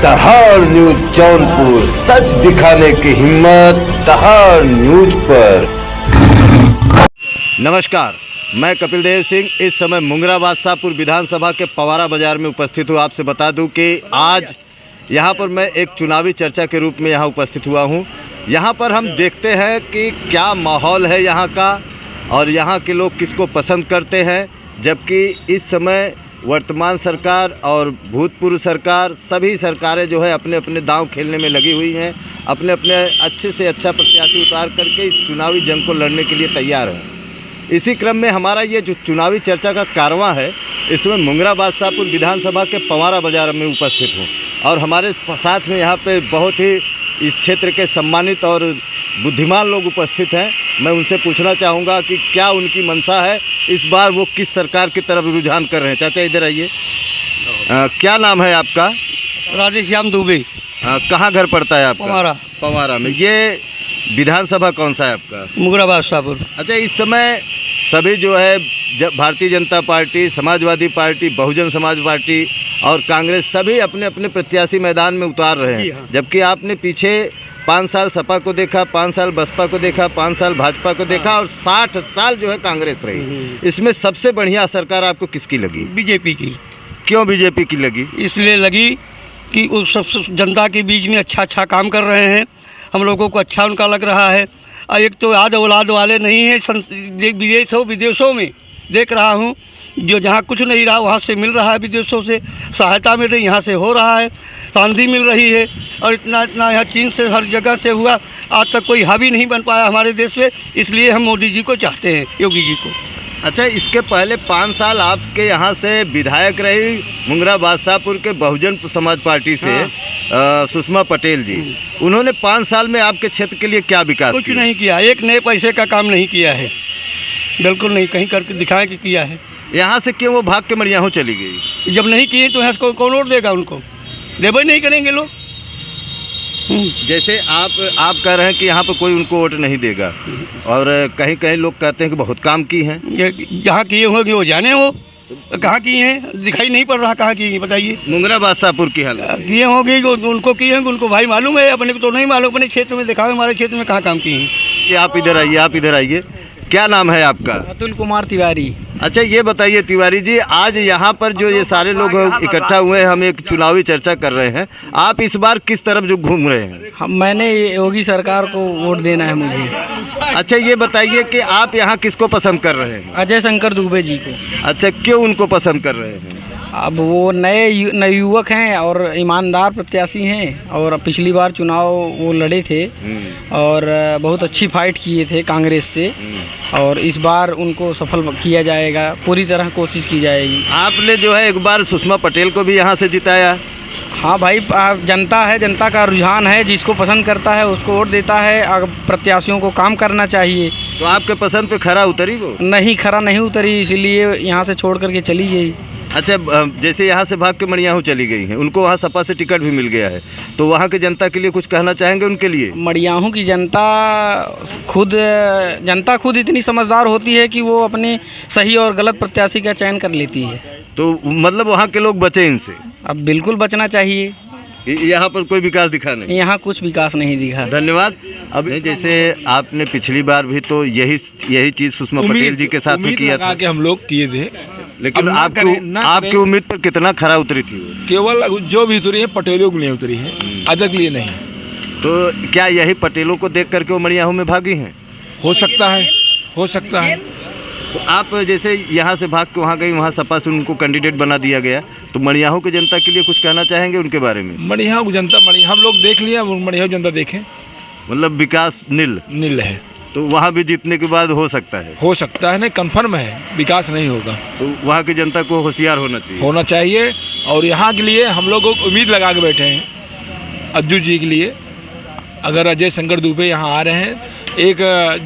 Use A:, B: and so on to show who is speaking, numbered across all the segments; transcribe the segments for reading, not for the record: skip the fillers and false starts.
A: दहाड़ न्यूज जौनपुर, सच दिखाने की हिम्मत दहाड़ न्यूज पर।
B: नमस्कार, मैं कपिल देव सिंह इस समय मुंगरा बादशाहपुर विधानसभा के पवारा बाजार में उपस्थित हूँ। आपसे बता दूं कि आज यहाँ पर मैं एक चुनावी चर्चा के रूप में यहाँ उपस्थित हुआ हूँ। यहाँ पर हम देखते हैं कि क्या माहौल है यहाँ का और यहाँ के लोग किसको पसंद करते हैं, जबकि इस समय वर्तमान सरकार और भूतपूर्व सरकार सभी सरकारें जो है अपने अपने दांव खेलने में लगी हुई हैं, अपने अपने अच्छे से अच्छा प्रत्याशी उतार करके इस चुनावी जंग को लड़ने के लिए तैयार हैं। इसी क्रम में हमारा ये जो चुनावी चर्चा का कारवां है, इसमें मुंगरा बादशाहपुर विधानसभा के पवारा बाजार में उपस्थित हूँ और हमारे साथ में यहाँ पे बहुत ही इस क्षेत्र के सम्मानित और बुद्धिमान लोग उपस्थित हैं। मैं उनसे पूछना चाहूँगा कि क्या उनकी मंशा है, इस बार वो किस सरकार की तरफ रुझान कर रहे हैं। चाचा इधर आइए। क्या नाम है आपका?
C: राधेश्याम दुबे।
B: कहाँ घर पड़ता है आपका?
C: पवारा।
B: पवारा में। ये विधानसभा कौन सा है आपका?
C: मुंगरा बादशाहपुर।
B: अच्छा, इस समय सभी जो है Bharatiya Janata party, Samajwadi party, Bahujan Samaj party और कांग्रेस सभी अपने अपने प्रत्याशी मैदान में उतार रहे हैं, जबकि आपने पीछे 5 साल सपा को देखा, 5 साल बसपा को देखा, 5 साल भाजपा को देखा और 60 साल जो है कांग्रेस रही। इसमें सबसे बढ़िया सरकार आपको किसकी लगी?
C: बीजेपी की।
B: क्यों बीजेपी की लगी?
C: इसलिए लगी कि उस सब जनता के बीच में अच्छा काम कर रहे हैं, हम लोगों को अच्छा उनका लग रहा है। और एक तो आज औलाद वाले नहीं हैं, विदेशों में देख रहा हूँ, जो जहाँ कुछ नहीं रहा वहाँ से मिल रहा है, विदेशों से सहायता मिल रही, यहाँ से हो रहा है, शांति मिल रही है। और इतना यहाँ चीन से हर जगह से हुआ, आज तक कोई हावी नहीं बन पाया हमारे देश में, इसलिए हम मोदी जी को चाहते हैं, योगी जी को।
B: अच्छा, इसके पहले 5 साल आपके यहाँ से विधायक रही मुंगरा बादशाहपुर के बहुजन समाज पार्टी से सुषमा पटेल जी। उन्होंने 5 साल में आपके क्षेत्र के लिए क्या विकास
C: कुछ नहीं किया, एक नए पैसे का काम नहीं किया है, बिल्कुल नहीं। कहीं करके दिखाएं कि किया है।
B: यहाँ से क्यों वो भाग के मड़ियाहू चली गई?
C: जब नहीं किए तो यहाँ से कौन वोट देगा उनको? देवे नहीं करेंगे लोग।
B: जैसे आप कह रहे हैं कि यहाँ पर कोई उनको वोट नहीं देगा, और कहीं कहीं लोग कहते हैं कि बहुत काम की हैं।
C: जहाँ किए होंगे वो जाने हो, कहाँ किए हैं दिखाई नहीं पड़ रहा, कहाँ किए बताइए।
B: मुंगरा बादशाहपुर की हालत
C: किए होंगे, उनको किए होंगे, उनको भाई मालूम है, अपने को तो नहीं मालूम। अपने क्षेत्र में दिखाओ, हमारे क्षेत्र में कहाँ काम किए हैं।
B: आप इधर आइए, आप इधर आइए। क्या नाम है आपका?
C: अतुल कुमार तिवारी।
B: अच्छा, ये बताइए तिवारी जी, आज यहाँ पर जो ये सारे लोग इकट्ठा हुए हैं, हम एक चुनावी चर्चा कर रहे हैं, आप इस बार किस तरफ जो घूम रहे हैं?
C: मैंने योगी सरकार को वोट देना है मुझे।
B: अच्छा, ये बताइए कि आप यहाँ किसको पसंद कर रहे हैं?
C: अजय शंकर दुबे जी को।
B: अच्छा, क्यों उनको पसंद कर रहे हैं?
C: अब वो नए युवक हैं और ईमानदार प्रत्याशी हैं, और पिछली बार चुनाव वो लड़े थे और बहुत अच्छी फाइट किए थे कांग्रेस से, और इस बार उनको सफल किया जाएगा, पूरी तरह कोशिश की जाएगी।
B: आपने जो है एक बार सुषमा पटेल को भी यहाँ से जिताया।
C: हाँ भाई, जनता है, जनता का रुझान है, जिसको पसंद करता है उसको वोट देता है। प्रत्याशियों को काम करना चाहिए।
B: तो आपके पसंद पे खरा उतरी वो?
C: नहीं, खरा नहीं उतरी, इसीलिए यहाँ से छोड़ करके चली गई।
B: अच्छा, जैसे यहाँ से भाग के मड़ियाहू चली गई हैं, उनको वहाँ सपा से टिकट भी मिल गया है, तो वहाँ के जनता के लिए कुछ कहना चाहेंगे उनके लिए?
C: मड़ियाहू की जनता खुद इतनी समझदार होती है कि वो अपने सही और गलत प्रत्याशी का चयन कर लेती है।
B: तो मतलब वहाँ के लोग बचे इनसे?
C: अब बिल्कुल बचना चाहिए।
B: यहाँ पर कोई विकास दिखा नहीं?
C: यहाँ कुछ विकास नहीं दिखा।
B: धन्यवाद। अब जैसे आपने पिछली बार भी तो यही चीज सुषमा पटेल जी के साथ में किया था,
D: कि हम लोग किए थे,
B: लेकिन आपकी उम्मीद पर कितना खरा उतरी थी?
D: केवल जो भी उतरी है पटेलों के लिए उतरी है, अदर के लिए नहीं।
B: तो क्या यही पटेलों को देख करके वो मड़ियाहू में भागी हैं?
D: हो सकता है, हो सकता है।
B: तो आप जैसे यहाँ से भाग के वहाँ गई, वहाँ सपा से उनको कैंडिडेट बना दिया गया, तो मड़ियाहू की जनता के लिए कुछ कहना चाहेंगे उनके बारे में?
D: मड़ियाहू जनता, हम लोग देख लिया, मड़ियाहू जनता देखें,
B: मतलब विकास नील
D: है।
B: तो वहाँ भी जीतने के बाद हो सकता है
D: नहीं, कंफर्म है, विकास नहीं होगा।
B: तो वहाँ की जनता को होशियार होना चाहिए।
D: और यहाँ के लिए हम लोग उम्मीद लगा के बैठे हैं अज्जू जी के लिए। अगर अजय शंकर दुबे यहाँ आ रहे हैं, एक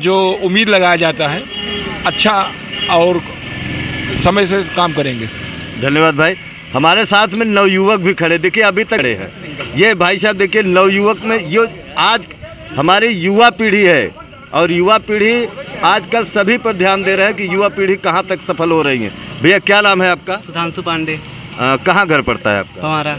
D: जो उम्मीद लगाया जाता है, अच्छा और समय से काम करेंगे।
B: धन्यवाद भाई। हमारे साथ में नवयुवक भी खड़े, देखिए अभी तक खड़े हैं। ये भाई साहब देखिए, नवयुवक में ये आज हमारी युवा पीढ़ी है, और युवा पीढ़ी आजकल सभी पर ध्यान दे रहे हैं कि युवा पीढ़ी कहाँ तक सफल हो रही है। भैया क्या नाम है आपका?
C: सुधांशु पांडे।
B: कहाँ घर पड़ता है आपका?
C: पवारा।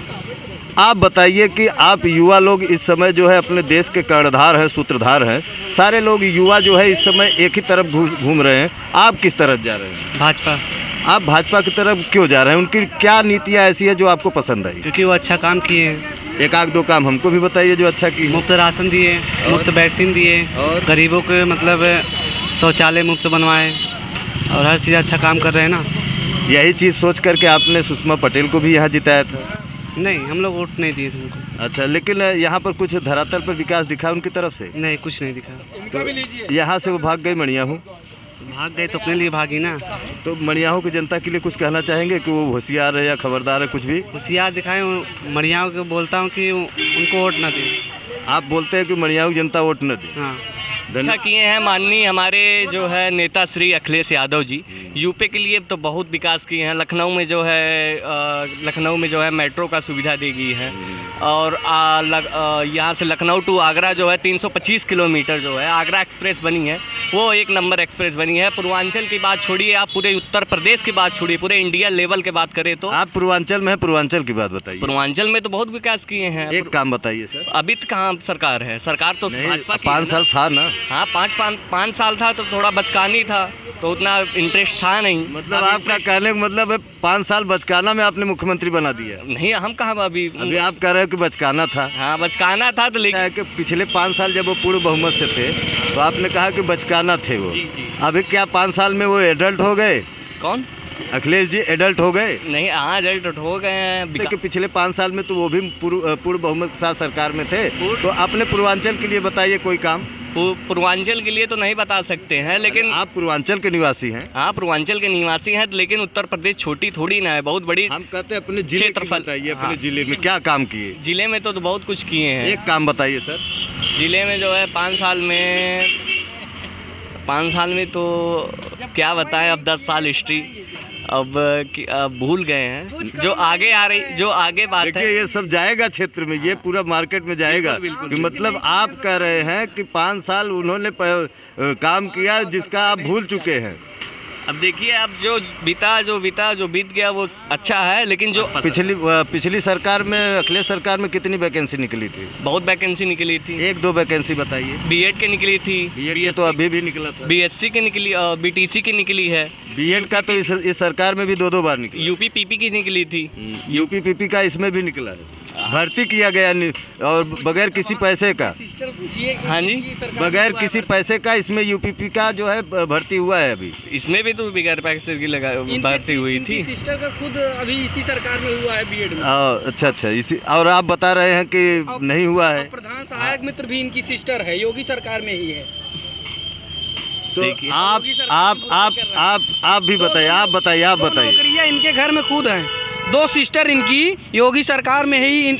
B: आप बताइए कि आप युवा लोग इस समय जो है अपने देश के कर्णधार हैं, सूत्रधार हैं, सारे लोग युवा जो है इस समय एक ही तरफ घूम रहे हैं, आप किस तरफ जा रहे हैं?
E: भाजपा।
B: आप भाजपा की तरफ क्यों जा रहे हैं? उनकी क्या नीतियाँ ऐसी है जो आपको पसंद आई?
E: क्योंकि वो अच्छा काम किए हैं।
B: एक आध दो काम हमको भी बताइए जो अच्छा की।
E: मुफ्त राशन दिए, मुफ्त वैक्सीन दिए,
B: और
E: गरीबों के मतलब शौचालय मुफ्त बनवाए और हर चीज़ अच्छा काम कर रहे हैं ना।
B: यही चीज़ सोच करके आपने सुषमा पटेल को भी यहाँ जिताया था?
E: नहीं, हम लोग वोट नहीं दिए थे उनको।
B: अच्छा, लेकिन यहाँ पर कुछ धरातल पर विकास दिखा उनकी तरफ से?
E: नहीं, कुछ नहीं दिखा।
B: तो यहाँ से वो भाग गई मणियाहू?
E: भाग गए तो अपने लिए भागी ना।
B: तो मणियाहू की जनता के लिए कुछ कहना चाहेंगे कि वो होशियार है या खबरदार है, कुछ भी?
E: होशियार दिखाए। मड़ियाओं को बोलता हूँ कि उनको वोट ना दें।
B: आप बोलते हैं कि मणियाहू की जनता वोट न दे?
E: हाँ।
F: अच्छा किए हैं माननीय हमारे जो है नेता श्री अखिलेश यादव जी। यूपी के लिए तो बहुत विकास किए हैं। लखनऊ में जो है मेट्रो का सुविधा दी गई है और यहाँ से लखनऊ टू आगरा जो है 325 किलोमीटर जो है आगरा एक्सप्रेस बनी है, वो एक नंबर एक्सप्रेस बनी है। पूर्वांचल की बात छोड़िए, आप पूरे उत्तर प्रदेश की बात छोड़िए, पूरे इंडिया लेवल के बात करें तो
B: आप पूर्वांचल में है, पूर्वांचल की बात बताइए।
F: पूर्वांचल में तो बहुत विकास किए हैं।
B: एक काम बताइए सर।
F: अभी तो कहाँ सरकार है? सरकार तो भाजपा की है
B: 5
F: ना।
B: साल था ना?
F: हाँ, पाँच साल था तो थोड़ा बचकानी था, तो उतना इंटरेस्ट था नहीं।
B: मतलब आपका कहने का मतलब है 5 साल बचकाना में आपने मुख्यमंत्री बना दिया?
F: नहीं, हम कहाँ अभी
B: आप कह रहे हो कि बचकाना था?
F: हाँ, बचकाना था तो लेकिन
B: कि पिछले 5 साल जब वो पूर्ण बहुमत से थे तो आपने कहा कि बचकाना थे वो।
F: जी।
B: अभी क्या 5 साल में वो एडल्ट हो गए?
F: कौन?
B: अखिलेश जी एडल्ट हो गए?
F: नहीं, हाँ एडल्ट हो गए हैं।
B: कि पिछले 5 साल में तो वो भी पूर्ण बहुमत के साथ सरकार में थे। तो अपने पूर्वांचल के लिए बताइए कोई काम।
F: पूर्वांचल के लिए तो नहीं बता सकते हैं, लेकिन
B: आप पूर्वांचल के निवासी हैं?
F: हाँ, पूर्वांचल के निवासी हैं, लेकिन उत्तर प्रदेश छोटी थोड़ी ना है, बहुत बड़ी।
B: हम कहते हैं अपने जिले की
F: क्षेत्रफल।
B: बताइए, अपने
F: हाँ।
B: जिले में क्या काम किए?
F: जिले में तो बहुत कुछ किए हैं।
B: एक काम बताइए सर।
F: जिले में जो है 5 साल में तो क्या बताएं, अब 10 साल हिस्ट्री अब भूल गए हैं। जो आगे आ रही, जो आगे बात है,
B: देखिए ये सब जाएगा क्षेत्र में, ये पूरा मार्केट में जाएगा।
F: बिल्कुल।
B: कि मतलब आप कह रहे हैं कि 5 साल उन्होंने काम किया जिसका आप भूल चुके हैं।
F: अब देखिए, अब जो बीत गया वो अच्छा है, लेकिन जो
B: पिछली सरकार में, अखिलेश सरकार में कितनी वैकेंसी निकली थी?
F: बहुत वैकेंसी निकली थी।
B: 1-2 वैकेंसी बताइए।
F: बीएड के निकली थी।
B: बीएड तो अभी भी निकला था।
F: बीएससी की निकली, बीटीसी की निकली है।
B: बीएड का तो इस सरकार में भी 2-2 बार निकला।
F: यूपी पीपी की निकली थी।
B: यूपी पीपी का इसमें भी निकला है। भर्ती किया गया और बगैर किसी पैसे का।
F: हाँ जी,
B: बगैर किसी पैसे का इसमें यूपीपी का जो है भर्ती हुआ है। अभी
F: इसमें भी तो बगैर पैसे की भर्ती हुई थी।
C: सिस्टर का खुद अभी इसी सरकार में हुआ है बीएड में।
B: अच्छा, इसी। और आप बता रहे हैं कि नहीं हुआ है।
C: प्रधान सहायक मित्र भी इनकी सिस्टर है, योगी सरकार में ही है।
B: तो आप भी बताइए, आप बताइए।
C: नौकरियां इनके घर में खुद हैं। 2 सिस्टर इनकी योगी सरकार में ही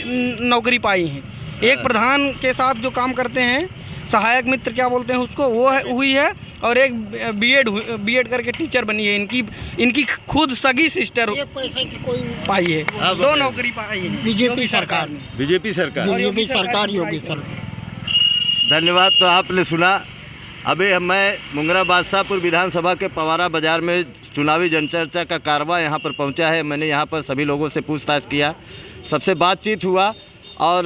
C: नौकरी पाई हैं। एक प्रधान के साथ जो काम करते हैं, सहायक मित्र क्या बोलते हैं उसको, वो हुई है, और एक बीएड करके टीचर बनी है। इनकी खुद सगी सिस्टर पैसे की कोई पाई है। 2 नौकरी पाई है बीजेपी सरकार में।
B: बीजेपी सरकार,
C: योगी सरकार।
B: धन्यवाद। तो आपने सुना, अभी मैं मुंगरा बादशाहपुर विधानसभा के पवारा बाजार में चुनावी जनचर्चा का कारवां यहाँ पर पहुँचा है। मैंने यहाँ पर सभी लोगों से पूछताछ किया, सबसे बातचीत हुआ और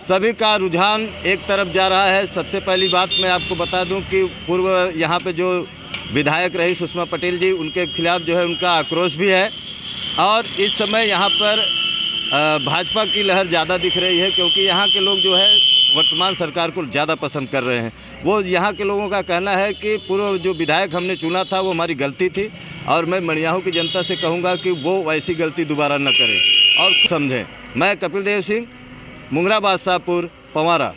B: सभी का रुझान एक तरफ जा रहा है। सबसे पहली बात मैं आपको बता दूं कि पूर्व यहाँ पे जो विधायक रही सुषमा पटेल जी, उनके खिलाफ जो है उनका आक्रोश भी है और इस समय यहाँ पर भाजपा की लहर ज़्यादा दिख रही है, क्योंकि यहाँ के लोग जो है वर्तमान सरकार को ज़्यादा पसंद कर रहे हैं। वो यहाँ के लोगों का कहना है कि पूर्व जो विधायक हमने चुना था वो हमारी गलती थी और मैं मणियाहू की जनता से कहूँगा कि वो वैसी गलती दोबारा न करें और समझें। मैं कपिल देव सिंह, मुंगरा बादशाहपुर, पवारा।